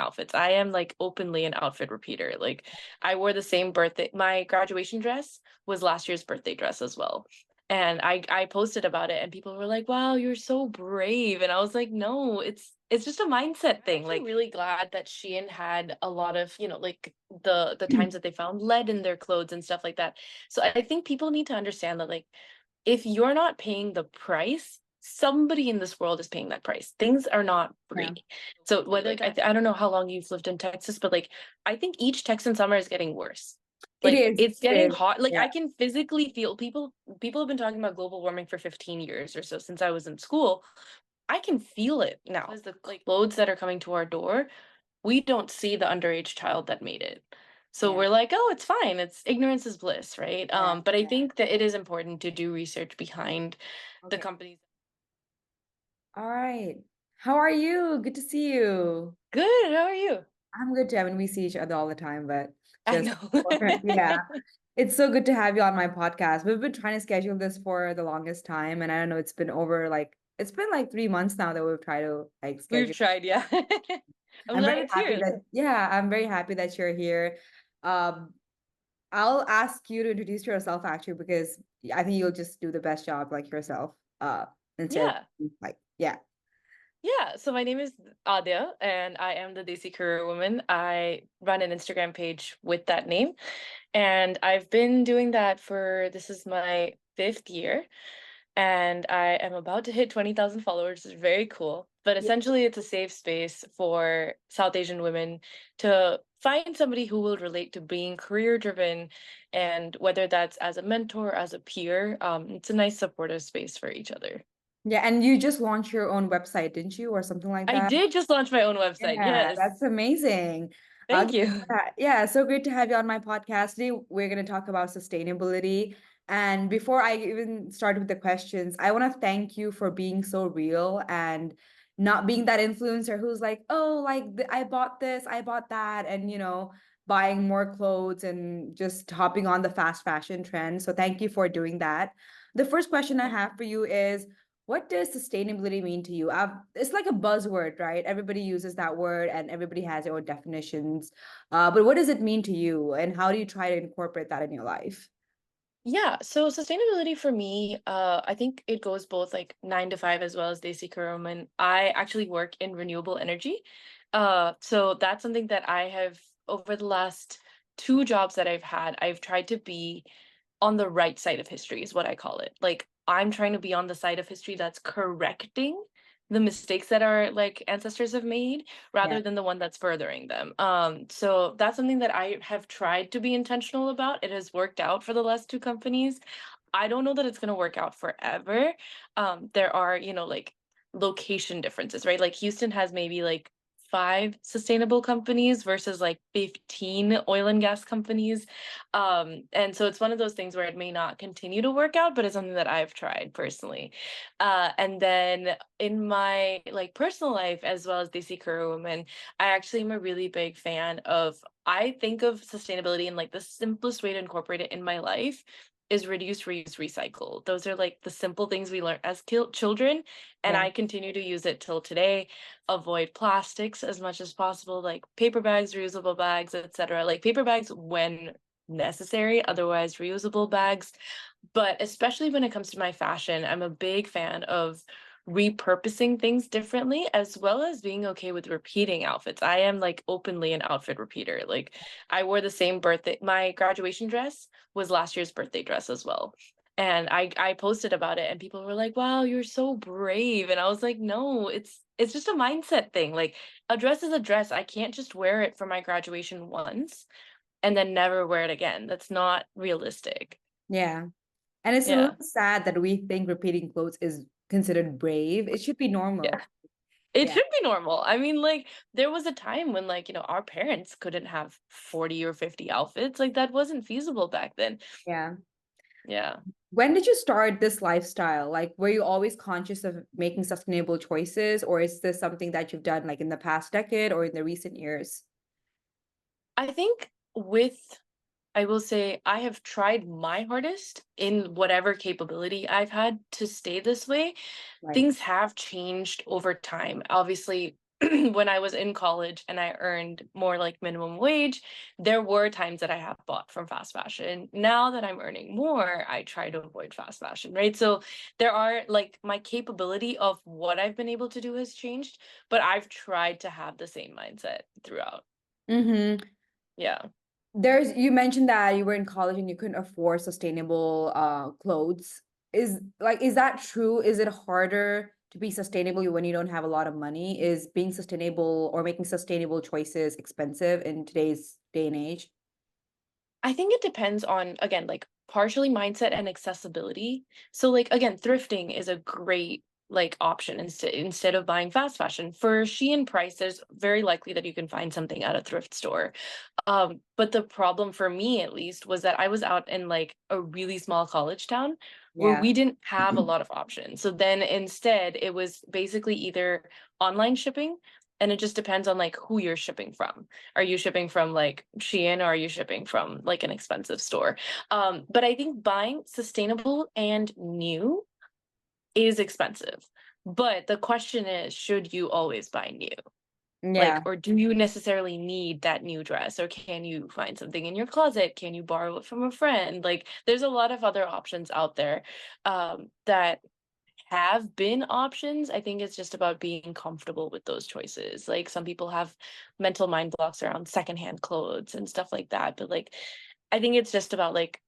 outfits. I am like openly an outfit repeater. Like I wore the same birthday, my graduation dress was last year's birthday dress as well. And I posted about it and people were like, "Wow, you're so brave." And I was like, "No, it's just a mindset thing." Like really glad that Shein had a lot of, like the times that they found lead in their clothes and stuff like that. So I think people need to understand that like if you're not paying the price, somebody in this world is paying that price. Things are not Yeah, free. So whether like I don't know how long you've lived in Texas, but like I think each Texan summer is getting worse. it Like is. it's It getting is. hot. Like Yeah. I can physically feel people have been talking about global warming for 15 years or so since I was in school. I can feel it now. Because the like loads that are coming to our door, we don't see the underage child that made it. So Yeah. we're like, oh, it's fine. It's ignorance is bliss, right? Yeah. But I think that it is important to do research behind the Okay. companies. All right. How are you? Good to see you. Good. How are you? I'm good too. I mean, we see each other all the time, but I just know. yeah. It's so good to have you on my podcast. We've been trying to schedule this for the longest time, and I don't know, it's been like 3 months now that we've tried to like We've schedule. tried, yeah. I'm I'm glad very it's happy here. that yeah, I'm very happy that you're here. Um, I'll ask you to introduce yourself actually because I think you'll just do the best job like yourself. Instead Yeah. of like yeah. Yeah, so my name is Adya, and I am the Desi career woman. I run an Instagram page with that name, and I've been doing that for this is my fifth year, and I am about to hit 20,000 followers. It's very cool. But essentially, it's a safe space for South Asian women to find somebody who will relate to being career driven, and whether that's as a mentor, as a peer, it's a nice supportive space for each other. Yeah, and you just launched your own website, didn't you, or something like I that? did just launch my own website. Yeah, Yes. that's amazing. Thank you. Yeah, so great to have you on my podcast today. We're going to talk about sustainability. And before I even start with the questions, I want to thank you for being so real and not being that influencer who's like, oh, like I bought this, I bought that, and buying more clothes and just hopping on the fast fashion trend. So thank you for doing that. The first question I have for you is, what does sustainability mean to you? It's like a buzzword, right? Everybody uses that word and everybody has their own definitions. But what does it mean to you? And how do you try to incorporate that in your life? Yeah, so sustainability for me, I think it goes both like 9 to 5 as well as Desi Kuruman. I actually work in renewable energy. So that's something that I have over the last two jobs that I've had, I've tried to be on the right side of history is what I call it. Like I'm trying to be on the side of history that's correcting the mistakes that our like ancestors have made Yeah. rather than the one that's furthering them. So that's something that I have tried to be intentional about. It has worked out for the last two companies. I don't know that it's going to work out forever. There are, like location differences, right? Like Houston has maybe like five sustainable companies versus like 15 oil and gas companies. And so it's one of those things where it may not continue to work out, but it's something that I've tried personally. And then in my like personal life as well as Desi Career Woman, I actually am a really big fan of I think of sustainability and like the simplest way to incorporate it in my life is reduce, reuse, recycle. Those are like the simple things we learn as children, and Yeah. I continue to use it till today. Avoid plastics as much as possible, like paper bags, reusable bags, etc. Like paper bags when necessary, otherwise reusable bags. But especially when it comes to my fashion, I'm a big fan of repurposing things differently as well as being okay with repeating outfits. I am like openly an outfit repeater. Like I wore the same birthday my graduation dress was last year's birthday dress as well. And I posted about it and people were like, "Wow, you're so brave." And I was like, "No, it's just a mindset thing. Like a dress is a dress. I can't just wear it for my graduation once and then never wear it again. That's not realistic." Yeah. And it's a little Yeah. sad that we think repeating clothes is considered brave. It should be normal. Yeah. It Yeah. should be normal. I mean, like, there was a time when, like, our parents couldn't have 40 or 50 outfits. Like, that wasn't feasible back then. Yeah. Yeah. When did you start this lifestyle? Like, were you always conscious of making sustainable choices, or is this something that you've done like in the past decade or in the recent years? I think I will say I have tried my hardest in whatever capability I've had to stay this way. Right. Things have changed over time. Obviously, when I was in college and I earned more like minimum wage, there were times that I have bought from fast fashion. Now that I'm earning more, I try to avoid fast fashion, right? So there are like my capability of what I've been able to do has changed, but I've tried to have the same mindset throughout. Mm-hmm. Yeah. There's you mentioned that you were in college and you couldn't afford sustainable clothes. Is that true? Is it harder to be sustainable when you don't have a lot of money? Is being sustainable or making sustainable choices expensive in today's day and age? I think it depends on, again, like partially mindset and accessibility. So like again, thrifting is a great like option instead of buying fast fashion. For Shein prices, very likely that you can find something at a thrift store. But the problem for me at least was that I was out in like a really small college town where Yeah. we didn't have a lot of options. So then instead it was basically either online shipping, and it just depends on like who you're shipping from. Are you shipping from like Shein, or are you shipping from like an expensive store? But I think buying sustainable and new is expensive. But the question is, should you always buy new? Like, Yeah. or do you necessarily need that new dress? Or can you find something in your closet? Can you borrow it from a friend? Like, there's a lot of other options out there that have been options. I think it's just about being comfortable with those choices. Like, some people have mental mind blocks around secondhand clothes and stuff like that. But like, I think it's just about like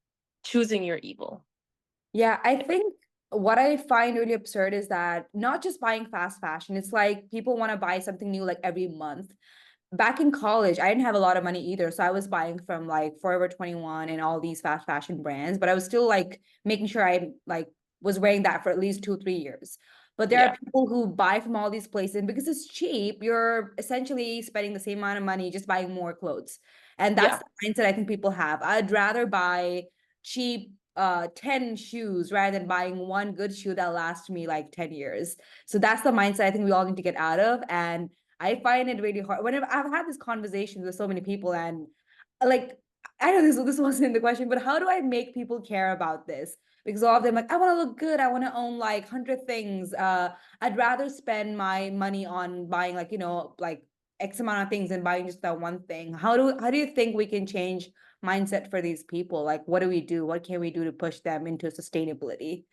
choosing your evil. Yeah, I think what I find really absurd is that not just buying fast fashion, it's like people want to buy something new like every month. Back in college, I didn't have a lot of money either. So I was buying from like Forever 21 and all these fast fashion brands, but I was still like making sure I like was wearing that for at least 2, 3 years. But there are Yeah. people who buy from all these places, and because it's cheap, you're essentially spending the same amount of money just buying more clothes. And that's Yeah. the mindset I think people have. I'd rather buy cheap 10 shoes rather than buying one good shoe that lasts me like 10 years. So that's the mindset I think we all need to get out of. And I find it really hard whenever I've had this conversation with so many people, and like I know this wasn't in the question, but how do I make people care about this? Because all of them like, I want to look good, I want to own like 100 things. I'd rather spend my money on buying like, like X amount of things than buying just that one thing. How do you think we can change mindset for these people? Like, what do we do? What can we do to push them into sustainability?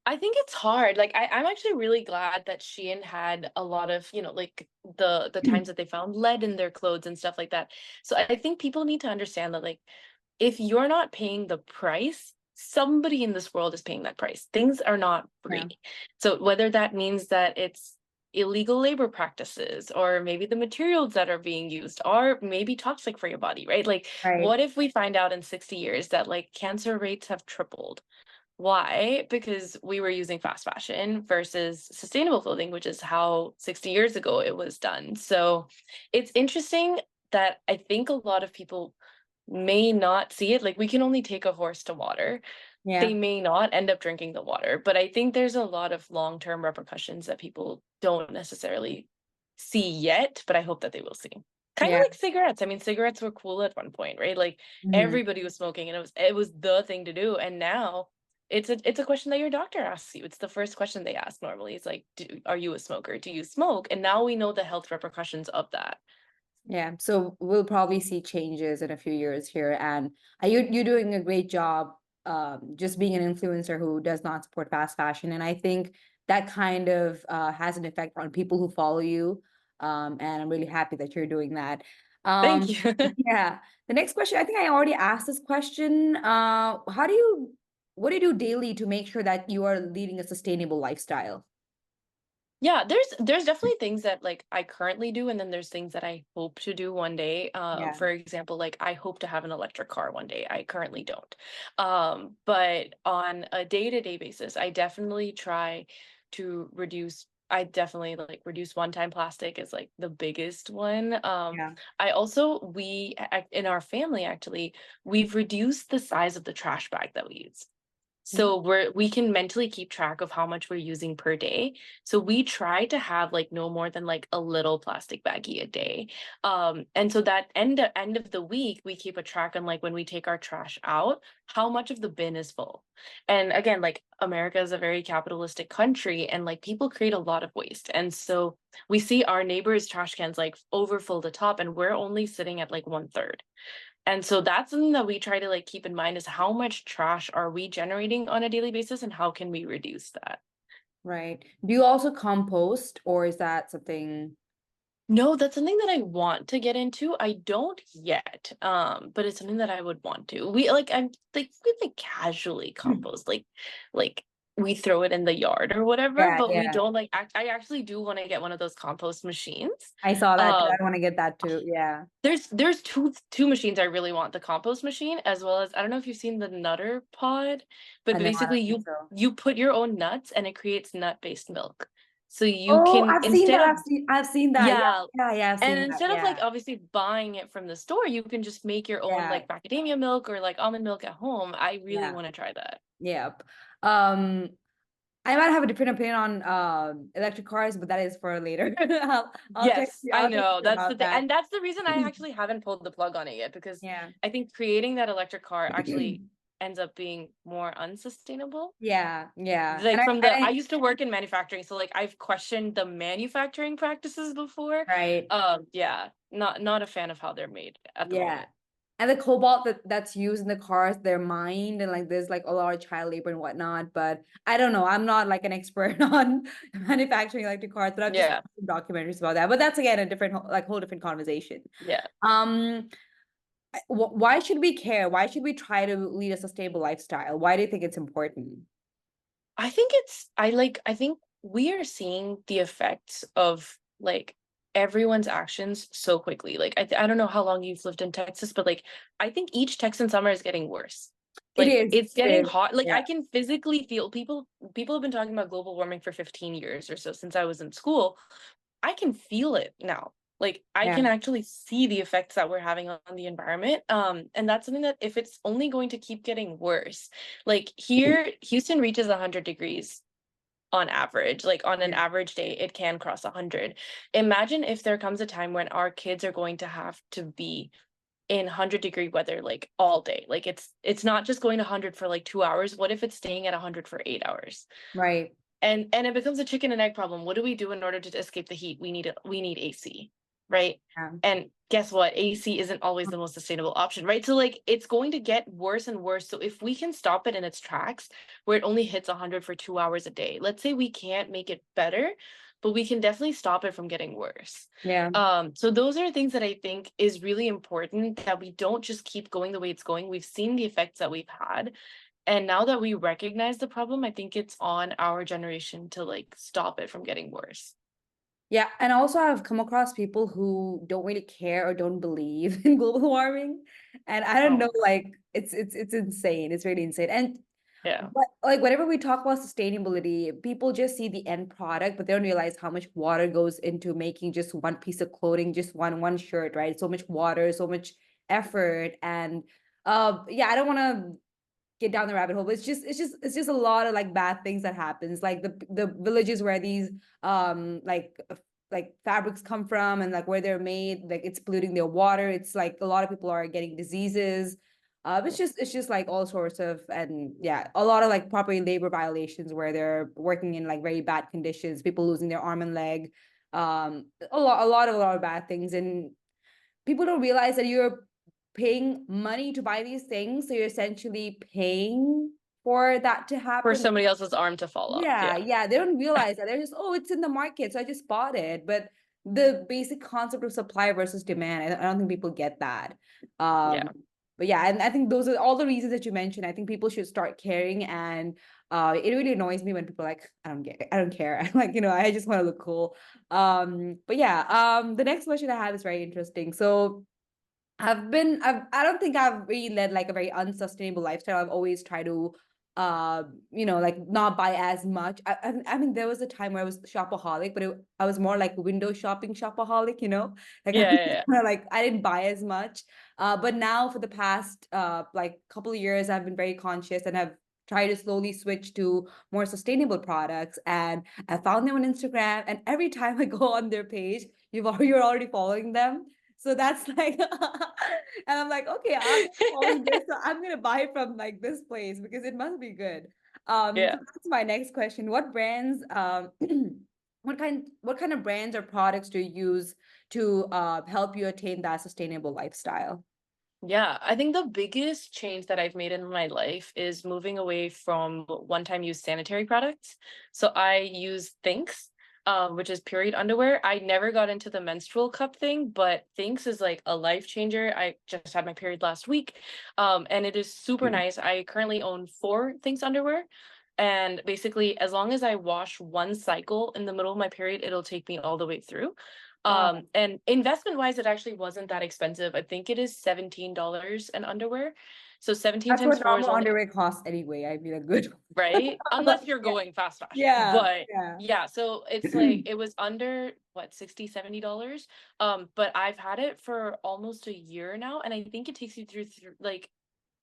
I think it's hard. Like I'm actually really glad that Shein had a lot of, like the times that they found lead in their clothes and stuff like that. So I think people need to understand that like if you're not paying the price, somebody in this world is paying that price. Things are not Yeah, free. So whether that means that it's illegal labor practices, or maybe the materials that are being used are maybe toxic for your body, right? Like right. what if we find out in 60 years that like cancer rates have tripled? Why? Because we were using fast fashion versus sustainable clothing, which is how 60 years ago it was done. So it's interesting that I think a lot of people may not see it. Like we can only take a horse to water. They Yeah, may not end up drinking the water, but I think there's a lot of long-term repercussions that people don't necessarily see yet, but I hope that they will see. Kind of yeah. like cigarettes. I mean, cigarettes were cool at one point, right? Like Mhm. everybody was smoking and it was the thing to do. And now it's a question that your doctor asks you. It's the first question they ask normally. It's like, are you a smoker? Do you smoke? And now we know the health repercussions of that. Yeah, so we'll probably see changes in a few years here, and you're doing a great job, just being an influencer who does not support fast fashion, and I think that kind of has an effect on people who follow you, and I'm really happy that you're doing that. Thank Um, you. yeah, the next question, I think I already asked this question. What do you do daily to make sure that you are leading a sustainable lifestyle? Yeah, there's definitely things that like I currently do, and then there's things that I hope to do one day. Yeah, For example, like I hope to have an electric car one day. I currently don't. But on a day-to-day basis, I definitely try to reduce. I definitely like reduce one-time plastic is like the biggest one. yeah, I also in our family actually, we've reduced the size of the trash bag that we use. So we can mentally keep track of how much we're using per day. So we try to have like no more than like a little plastic baggie a day. And so that end of the week, we keep a track on like when we take our trash out, how much of the bin is full. And again, like America is a very capitalistic country and like people create a lot of waste. And so we see our neighbors' trash cans like overfull the top and we're only sitting at like one third. And so that's something that we try to like keep in mind is how much trash are we generating on a daily basis and how can we reduce that? Right. Do you also compost, or is that something? No, that's something that I want to get into. I don't yet. But it's something that I would want to. We like casually compost, like we throw it in the yard or whatever, Yeah, but we yeah. don't like I actually do want to get one of those compost machines. I saw that too. Um I want to get that too. Yeah. There's two machines I really want, the compost machine as well as I don't know if you've seen the Nutter Pod, but I know, I basically don't think so. you put your own nuts and it creates nut-based milk. So you Oh, can I've seen instead that. of I've seen that. Yeah, yeah, yeah, yeah. I've and seen that. instead of like Yeah, obviously buying it from the store, you can just make your own yeah, like macadamia milk or like almond milk at home. I really yeah. want to try that. Yep. Um, I might have a different opinion on electric cars, but that is for later. I'll text Yes, you. I I'll text know. you That's the about thing. that. And that's the reason I actually haven't pulled the plug on it yet because Yeah. I think creating that electric car actually ends up being more unsustainable. Yeah, yeah. Like from the I I used to work in manufacturing, so like I've questioned the manufacturing practices before. right. Yeah, not a fan of how they're made at the Yeah. moment. And the cobalt that's used in the cars, they're mined and like there's like a lot of child labor and whatnot. But I don't know. I'm not like an expert on manufacturing electric cars, but I've just Yeah, watched some documentaries about that. But that's again a different like whole different conversation. yeah. Um, why should we care? Why should we try to lead a sustainable lifestyle? Why do you think it's important? I think we are seeing the effects of like everyone's actions so quickly. Like I don't know how long you've lived in Texas, but like I think each Texan summer is getting worse. It Like is. it's It getting is. hot. Like Yeah. I can physically feel people have been talking about global warming for 15 years or so since I was in school. I can feel it now. Like I Yeah. can actually see the effects that we're having on the environment. And that's something that if it's only going to keep getting worse, like here, Houston reaches 100 degrees on average, like on an Yeah. average day, it can cross 100. Imagine if there comes a time when our kids are going to have to be in 100-degree weather like all day. Like it's not just going to 100 for like 2 hours. What if it's staying at 100 for 8 hours? Right. And it becomes a chicken and egg problem. What do we do in order to escape the heat? We need AC, right? Yeah. And guess what? AC isn't always the most sustainable option, right? So like it's going to get worse and worse. So if we can stop it in its tracks where it only hits 100 for 2 hours a day, let's say we can't make it better, but we can definitely stop it from getting worse. Yeah. So those are things that I think is really important that we don't just keep going the way it's going. We've seen the effects that we've had, and now that we recognize the problem, I think it's on our generation to like stop it from getting worse. Yeah, and also I've come across people who don't really care or don't believe in global warming. And I don't Oh, know, like it's insane. It's really insane. And yeah. but like whenever we talk about sustainability, people just see the end product, but they don't realize how much water goes into making just one piece of clothing, just one shirt, right? So much water, so much effort. And yeah, I don't want to get down the rabbit hole, but it's just a lot of like bad things that happens, like the villages where these like fabrics come from and like where they're made, like it's polluting their water. It's like a lot of people are getting diseases. It's just like all sorts of, and yeah, a lot of like property labor violations where they're working in like very bad conditions, people losing their arm and leg, a lot of bad things. And people don't realize that you're paying money to buy these things, so you're essentially paying for that to For happen. somebody else's arm to fall off. Yeah, Yeah. yeah, they don't realize that. They're just, oh, it's in the market, so I just bought it. But the basic concept of supply versus demand, I don't think people get that. Yeah. But yeah, and I think those are all the reasons that you mentioned. I think people should start caring, and it really annoys me when people are like, I don't care. Like, I just want to look cool. But yeah, the next question I have is very interesting. So I don't think I've really led like a very unsustainable lifestyle. I've always tried to, like not buy as much. I mean, there was a time where I was shopaholic, but I was more like window shopping shopaholic, like I Yeah. was Yeah. Yeah. kind of like, I didn't buy as much. But now for the past, like couple of years, I've been very conscious and have try to slowly switch to more sustainable products. And I found them on Instagram. And every time I go on their page, you're already following them. So that's like, and I'm like, okay, I'm following this, so I'm gonna buy from like this place because it must be good. So Yeah. that's my next question. What brands, what kind of brands or products do you use to help you attain that sustainable lifestyle? Yeah, I think the biggest change that I've made in my life is moving away from one-time use sanitary products. So I use Thinks, which is period underwear. I never got into the menstrual cup thing, but Thinks is like a life changer. I just had my period last week, and it is super nice. I currently own four Thinks underwear. And basically, as long as I wash one cycle in the middle of my period, it'll take me all the way through. Wow. And investment wise, it actually wasn't that expensive. I think it is $17 an underwear. So 17 That's times what four is normal only, underwear costs anyway. I mean, a good right? one. But Unless you're yeah, going fast fashion. yeah, But yeah. yeah, so it's like it was under what, 60, $70. But I've had it for almost a year now, and I think it takes you through like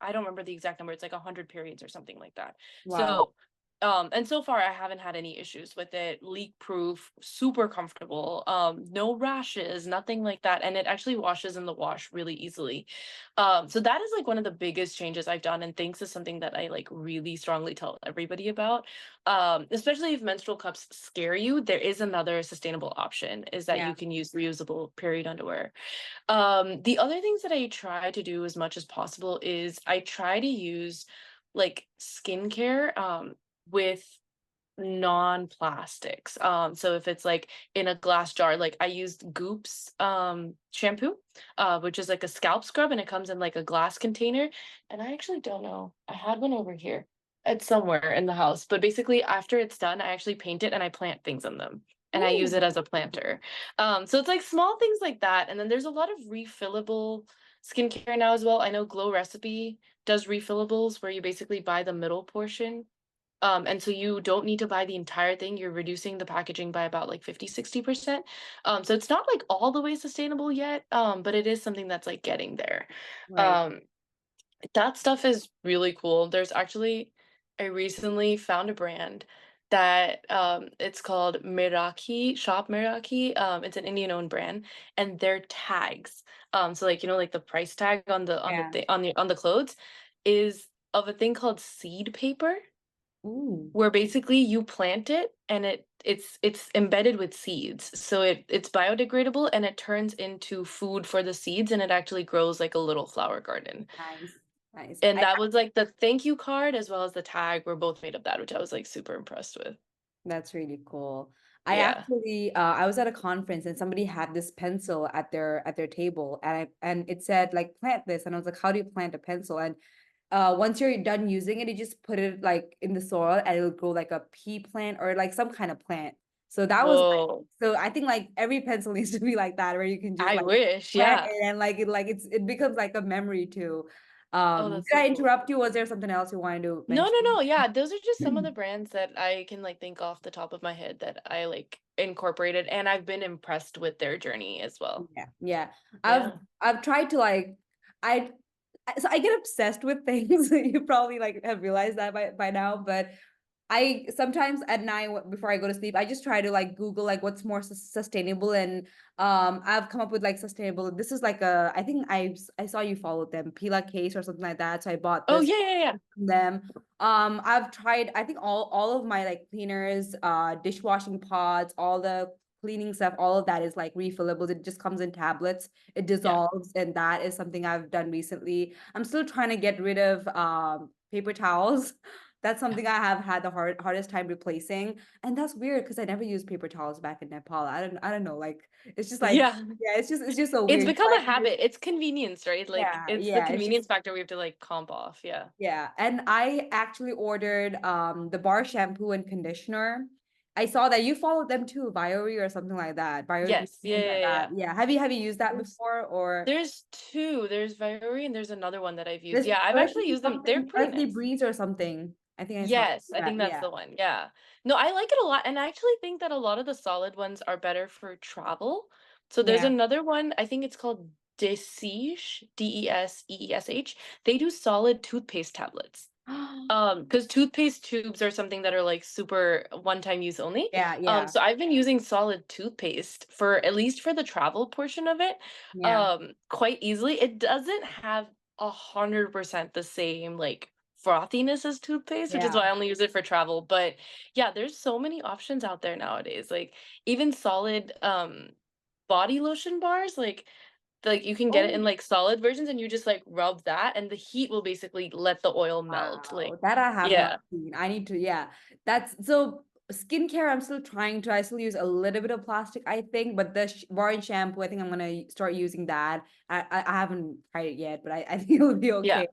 I don't remember the exact number. It's like 100 periods or something like that. Wow. So, and so far I haven't had any issues with it. Leak proof, super comfortable. No rashes, nothing like that, and it actually washes in the wash really easily. So that is like one of the biggest changes I've done, and thanks is something that I like really strongly tell everybody about. Especially if menstrual cups scare you, there is another sustainable option, is that Yeah. you can use reusable period underwear. The other things that I try to do as much as possible is I try to use like skincare with non-plastics. So if it's like in a glass jar, like I used Goop's shampoo, which is like a scalp scrub, and it comes in like a glass container. And I actually don't know. I had one over here. It's somewhere in the house. But basically after it's done, I actually paint it and I plant things in them. And I use it Ooh, as a planter. So it's like small things like that. And then there's a lot of refillable skincare now as well. I know Glow Recipe does refillables where you basically buy the middle portion, and so you don't need to buy the entire thing. You're reducing the packaging by about like 50, 60%. So it's not like all the way sustainable yet, but it is something that's like getting there. right. Um, that stuff is really cool. There's actually, I recently found a brand that it's called Meraki, Shop Meraki. It's an Indian owned brand, and their tags, so like like the price tag on Yeah. the clothes is of a thing called seed paper, Ooh, where basically you plant it and it's embedded with seeds. So it's biodegradable and it turns into food for the seeds, and it actually grows like a little flower garden. nice. Nice. And that was like the thank you card as well as the tag were both made of that, which I was like super impressed with. That's really cool. Yeah. I was at a conference and somebody had this pencil at their table and it said like plant this and I was like, how do you plant a pencil? And once you're done using it, you just put it like in the soil and it'll grow like a pea plant or like some kind of plant. So that was Whoa. so I think like every pencil needs to be like that where you can just I like wish. plant Yeah. it and it becomes like a memory too. Oh, that's Did so I cool. interrupt you? Was there something else you wanted to No, no, mention? no. Yeah, those are just some of the brands that I can like think off the top of my head that I like incorporated, and I've been impressed with their journey as well. Yeah, yeah. I've Yeah. I've tried to like I so I get obsessed with things. You probably like have realized that by now, but I sometimes at night before I go to sleep, I just try to like Google like what's more sustainable and I've come up with like sustainable. This is like a I think I saw you followed them, Pila Case or something like that. So I bought Oh, this yeah, yeah, yeah. from them. I've tried I think all of my like cleaners, dishwashing pods, all the cleaning stuff, all of that is like refillable. It just comes in tablets. It Yeah. dissolves, and that is something I've done recently. I'm still trying to get rid of paper towels. That's something I have had the hardest time replacing. And that's weird because I never used paper towels back in Nepal. I don't know. Like it's just like, Yeah. yeah, it's just so It's weird. become a habit. It's convenience, right? Like Yeah, it's the yeah. It's convenience just factor we have to like comp off. Yeah. yeah. And I actually ordered the bar shampoo and conditioner. I saw that you followed them too, Biore or something like that. Biore, Yes. Yeah, something like yeah, yeah, that. yeah. Yeah. Have you used that There's before or there's two. There's Viori and there's another one that I've used. this Yeah, I've actually earthly used them. They're something, pretty earthly nice. breeze or something? I think I saw Yes, I that. think that's Yeah. the one. Yeah. No, I like it a lot. And I actually think that a lot of the solid ones are better for travel. So there's Yeah. another one, I think it's called Desish, Deseesh. They do solid toothpaste tablets. Because toothpaste tubes are something that are, like, super one-time use only. Yeah, yeah, So I've been using solid toothpaste for at least for the travel portion of it, yeah, quite easily. It doesn't have 100% the same, like, frothiness as toothpaste, which is yeah. why I only use it for travel, but, yeah, there's so many options out there nowadays, like, even solid, body lotion bars, like, you can get it Oh, in, like, solid versions, and you just, like, rub that, and the heat will basically let the oil melt, like wow, that I have not yeah. seen. I need to, yeah. That's so skincare. I'm still trying to. I still use a little bit of plastic, I think, but the bar and shampoo, I think I'm gonna start using that. I haven't tried it yet, but I think it'll be Yeah. okay.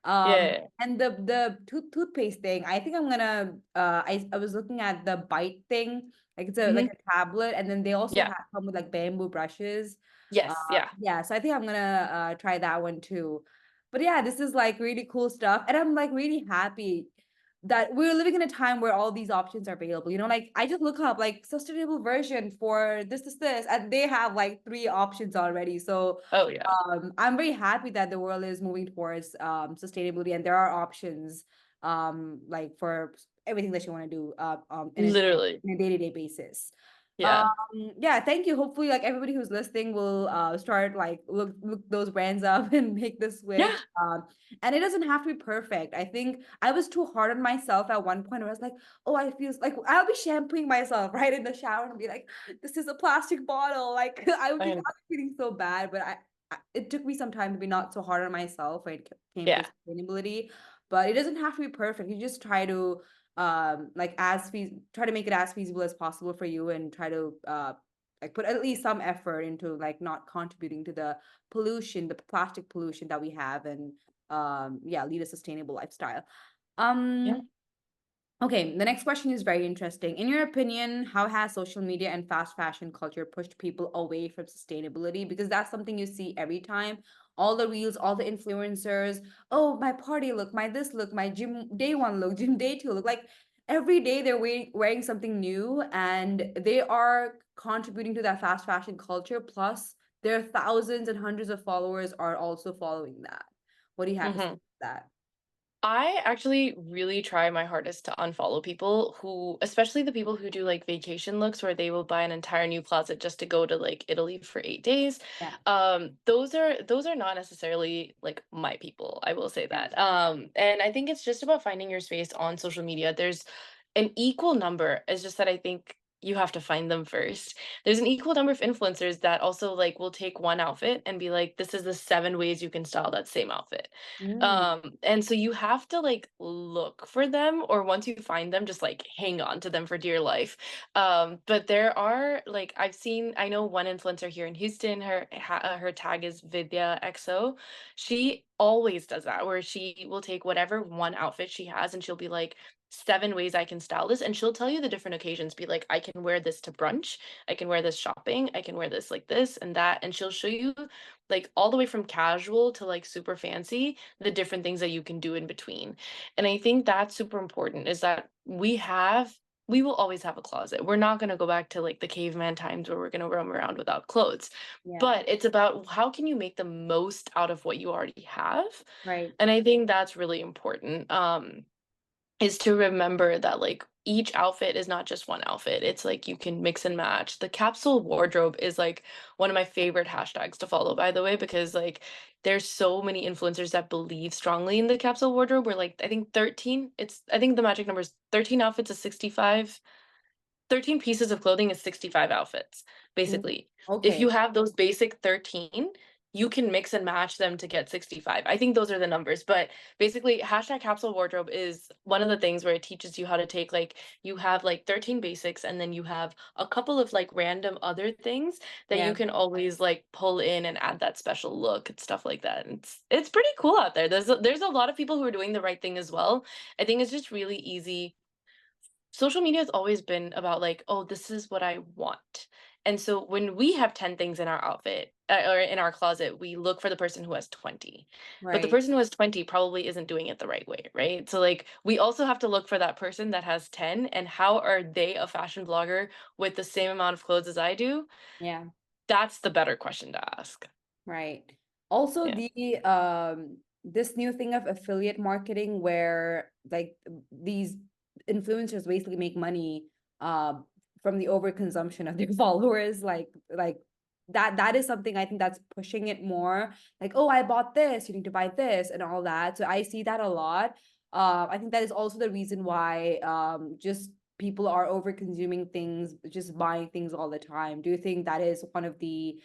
Yeah, yeah, yeah. And the toothpaste thing, I think I'm gonna I was looking at the Bite thing, like it's a like Mhm. a tablet, and then they also Yeah. have come with like bamboo brushes. Yes, yeah. Yeah, so I think I'm gonna try that one too. But yeah, this is like really cool stuff, and I'm like really happy that we're living in a time where all these options are available. You know, like I just look up like sustainable version for this, and they have like three options already. So Oh, yeah. I'm very happy that the world is moving towards sustainability, and there are options like for everything that you want to do Literally. in a day-to-day basis. Yeah. Yeah, thank you. Hopefully, like everybody who's listening will start like look those brands up and make the Yeah. switch. And it doesn't have to be perfect. I think I was too hard on myself at one point where I was like, oh, I feel like I'll be shampooing myself right in the shower and be like, this is a plastic bottle. Like I And was feeling so bad, but it took me some time to be not so hard on myself when it came to yeah. sustainability. But it doesn't have to be perfect. You just try to like try to make it as feasible as possible for you, and try to like put at least some effort into like not contributing to the pollution, the plastic pollution that we have, and yeah, lead a sustainable lifestyle. Yeah. um Okay, the next question is very interesting. In your opinion, how has social media and fast fashion culture pushed people away from sustainability? Because that's something you see every time. All the reels, all the influencers, oh, my party look, my this look, my gym day one look, gym day two look. Like every day they're wearing something new, and they are contributing to that fast fashion culture. Plus, their thousands and hundreds of followers are also following that. What do you have to say Mhm. about that? I actually really try my hardest to unfollow people who, especially the people who do like vacation looks where they will buy an entire new closet just to go to like Italy for 8 days. Yeah, Those are not necessarily like my people. I will say yeah, that. And I think it's just about finding your space on social media. There's an equal number. It's just that I think you have to find them first. There's an equal number of influencers that also like will take one outfit and be like, this is the 7 ways you can style that same outfit. mm, And so you have to like look for them, or once you find them, just like hang on to them for dear life. But there are like I know one influencer here in Houston, her tag is Vidya XO. She always does that where she will take whatever one outfit she has and she'll be like 7 ways I can style this, and she'll tell you the different occasions, be like, I can wear this to brunch, I can wear this shopping, I can wear this like this and that, and she'll show you like all the way from casual to like super fancy, the different things that you can do in between. And I think that's super important, is that we will always have a closet. We're not going to go back to like the caveman times where we're going to roam around without clothes. yeah, But it's about how can you make the most out of what you already have? right. And I think that's really important. Is to remember that like each outfit is not just one outfit. It's like you can mix and match. The capsule wardrobe is like one of my favorite hashtags to follow, by the way, because like there's so many influencers that believe strongly in the capsule wardrobe. Where like I think the magic number is 13 outfits is 65. 13 pieces of clothing is 65 outfits, Ooh, basically. If okay. you have those basic 13, you can mix and match them to get 65. I think those are the numbers, but basically, hashtag capsule wardrobe is one of the things where it teaches you how to take like you have like 13 basics, and then you have a couple of like random other things that you Yeah, can always like pull in and add that special look and stuff like that. And it's pretty cool out there. There's a lot of people who are doing the right thing as well. I think it's just really easy. Social media has always been about like, oh, this is what I want. And so when we have 10 things in our outfit or in our closet, we look for the person who has 20. But the right. person who has 20 probably isn't doing it the right way, right? So like we also have to look for that person that has 10, and how are they a fashion blogger with the same amount of clothes as I do? Yeah, That's the better question to ask. right. Also, Yeah. the this new thing of affiliate marketing where like these influencers basically make money uh from the overconsumption of their followers, like that is something I think that's pushing it more, like, oh, I bought this, you need to buy this and all that. So I see that a lot. I think that is also the reason why just people are over consuming things, just buying things all the time. Do you think that is one of the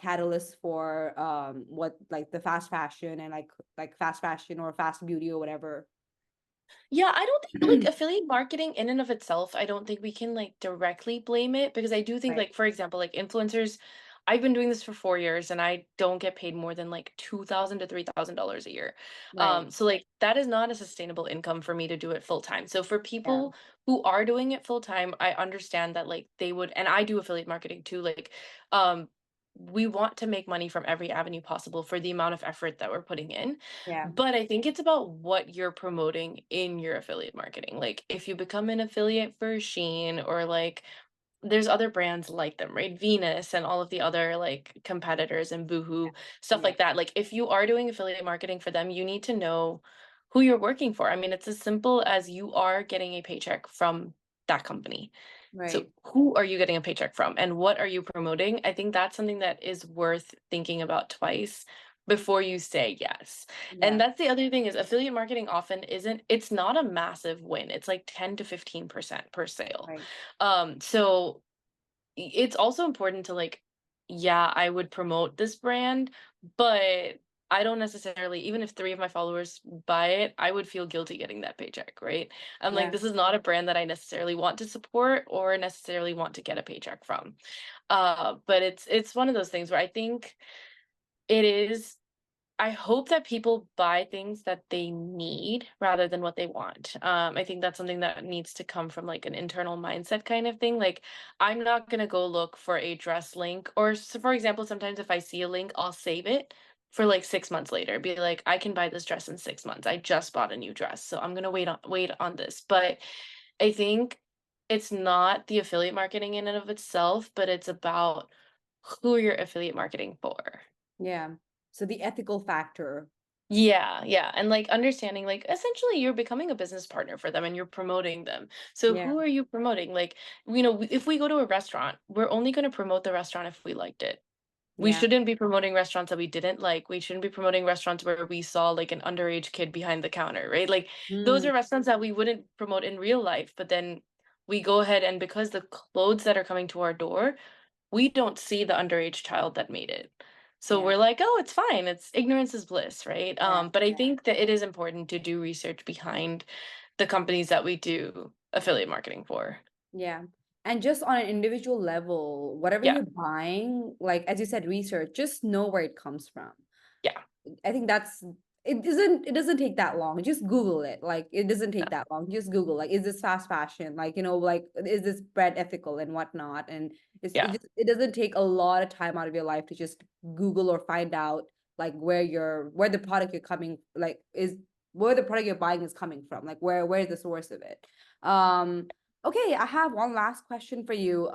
catalyst for what, like the fast fashion and like fast fashion or fast beauty or whatever? Yeah, I don't think like affiliate marketing in and of itself, I don't think we can like directly blame it because I do think Right, like for example, like influencers, I've been doing this for 4 years and I don't get paid more than like $2,000 to $3,000 a year. right. So like that is not a sustainable income for me to do it full time. So for Yeah, people who are doing it full time, I understand that like they would, and I do affiliate marketing too, like um we want to make money from every avenue possible for the amount of effort that we're putting in. yeah, But I think it's about what you're promoting in your affiliate marketing. Like if you become an affiliate for Shein or like there's other brands like them, right? Venus and all of the other like competitors and Boohoo, stuff yeah, like that. Like if you are doing affiliate marketing for them, you need to know who you're working for. I mean, it's as simple as you are getting a paycheck from that company. So right. who are you getting a paycheck from and what are you promoting? I think that's something that is worth thinking about twice before you say yes. And Yeah, that's the other thing is affiliate marketing often isn't, it's not a massive win. It's like 10 to 15% per sale. right. So it's also important to like, yeah, I would promote this brand, but I don't necessarily, even if three of my followers buy it, I would feel guilty getting that paycheck, right? I'm like, Yeah, this is not a brand that I necessarily want to support or necessarily want to get a paycheck from. But it's one of those things where I think it is, I hope that people buy things that they need rather than what they want. I think that's something that needs to come from like an internal mindset kind of thing. Like, I'm not gonna go look for a dress link, or for example, sometimes if I see a link, I'll save it for like 6 months later. Be like, I can buy this dress in 6 months. I just bought a new dress, so I'm gonna wait on this. But I think it's not the affiliate marketing in and of itself, but it's about who you're affiliate marketing for. yeah. So the ethical factor. Yeah, yeah, and, like, understanding, like, essentially, you're becoming a business partner for them, and you're promoting them. So Yeah, who are you promoting? Like, if we go to a restaurant, we're only gonna promote the restaurant if we liked it. We yeah. shouldn't be promoting restaurants that we didn't like. We shouldn't be promoting restaurants where we saw, like, an underage kid behind the counter, right? Like, those Mm, are restaurants that we wouldn't promote in real life, but then we go ahead and because the clothes that are coming to our door, we don't see the underage child that made it. So yeah, we're like, "Oh, it's fine. It's ignorance is bliss," right? yeah, But I think that it is important to do research behind the companies that we do affiliate marketing for. yeah. And just on an individual level, whatever Yeah, you're buying, like as you said, research, just know where it comes from. yeah, I think that's, it doesn't take that long. Just Google it. Like it doesn't take yeah, that long. Just Google, like, is this fast fashion? Like, like, is this brand ethical and whatnot? And yeah, it doesn't take a lot of time out of your life to just Google or find out like where the product you're coming, like, is where the product you're buying is coming from. Like where is the source of it? Um, okay, I have one last question for you.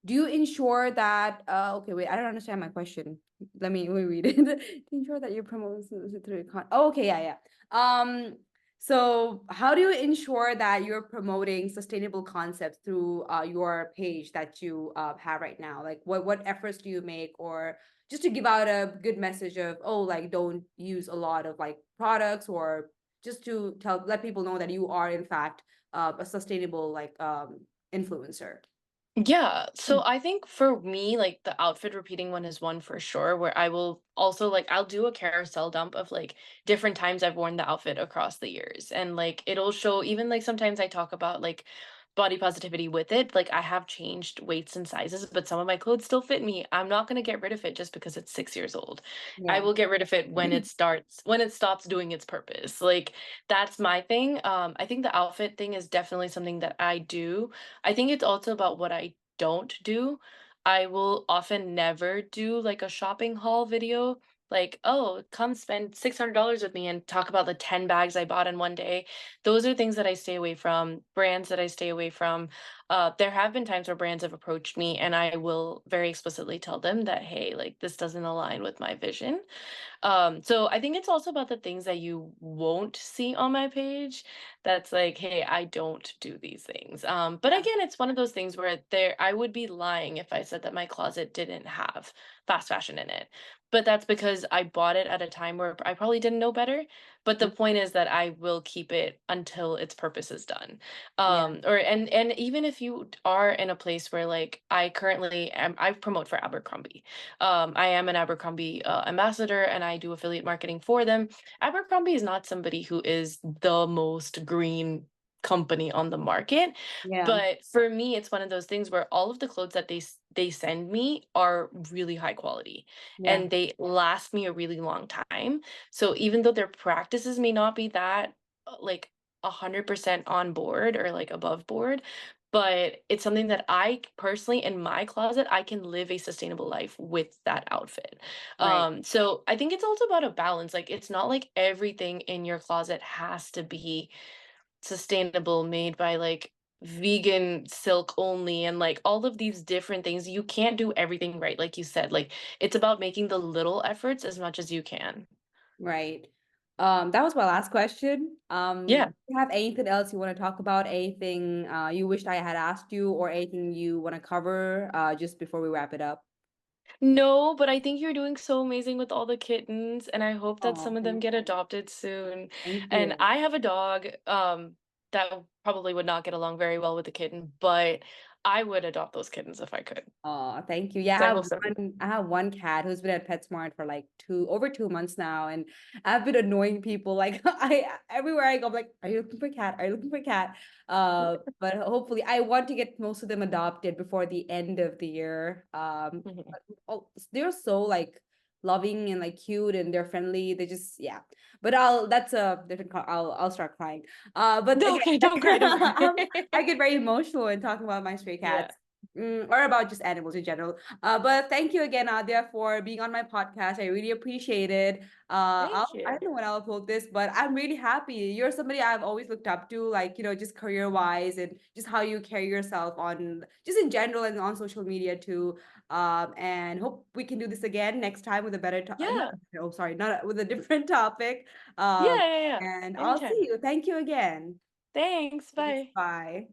Do you ensure that okay, wait, I don't understand my question. Let me read it. To ensure that you promote through oh, okay, yeah, yeah. So how do you ensure that you're promoting sustainable concepts through your page that you have right now? Like what efforts do you make, or just to give out a good message of, oh, like, don't use a lot of like products, or just to let people know that you are in fact a sustainable like influencer. yeah. So I think for me, like the outfit repeating one is one for sure, where I will also like I'll do a carousel dump of like different times I've worn the outfit across the years. And like it'll show even like sometimes I talk about like body positivity with it. Like I have changed weights and sizes, but some of my clothes still fit me. I'm not gonna get rid of it just because it's 6 years old. I Yeah. will get rid of it when it stops doing its purpose. Like that's my thing. I think the outfit thing is definitely something that I do. I think it's also about what I don't do. I will often never do like a shopping haul video like, "Oh, come spend $600 with me and talk about the 10 bags I bought in one day." Those are things that I stay away from, brands that I stay away from. There have been times where brands have approached me and I will very explicitly tell them that, "Hey, like, this doesn't align with my vision." So I think it's also about the things that you won't see on my page. That's like, hey, I don't do these things. But Yeah. again, it's one of those things where there I would be lying if I said that my closet didn't have fast fashion in it. But that's because I bought it at a time where I probably didn't know better. But the Mm, point is that I will keep it until its purpose is done. yeah. Or and even if you are in a place where like I currently am, I promote for Abercrombie. I am an Abercrombie ambassador and I do affiliate marketing for them. Abercrombie is not somebody who is the most green company on the market, Yeah. but for me it's one of those things where all of the clothes that they send me are really high quality Yeah. and they last me a really long time. So even though their practices may not be that like 100% on board or like above board, but it's something that I personally in my closet, I can live a sustainable life with that outfit. Right. So I think it's also about a balance. Like it's not like everything in your closet has to be sustainable, made by like vegan silk only and like all of these different things. You can't do everything right, like you said. Like it's about making the little efforts as much as you can. Right. That was my last question. Yeah. Do you have anything else you want to talk about? Anything you wished I had asked you, or anything you want to cover just before we wrap it up? No, but I think you're doing so amazing with all the kittens, and I hope that Oh, some of them thank get you. adopted soon. Thank And you. I have a dog, that probably would not get along very well with the kitten, but I would adopt those kittens if I could. Oh, thank you. Yeah, So I hope some people. I have one cat who's been at PetSmart for like over 2 months now, and I've been annoying people. Like I everywhere I go, I'm like, "Are you looking for a cat? Are you looking for a cat?" But hopefully, I want to get most of them adopted before the end of the year. Mhm. But, oh, they're so like loving and like cute, and they're friendly. They just yeah. But I'll that's a different. I'll start crying. But No, again, okay, don't cry, don't cry. I get very emotional when talking about my stray Yeah. cats. Or about just animals in general. But thank you again, Adya, for being on my podcast. I really appreciate it. Thank I you. don't know when I'll upload this, but I'm really happy. You're somebody I've always looked up to, like, just career wise and just how you carry yourself on, just in general and on social media too. And hope we can do this again next time with a better, Yeah. oh, sorry, not with a different topic. Yeah, Um, yeah, yeah. and I'll see Anytime. you. Thank you again. Thanks. Thanks. Bye. Bye.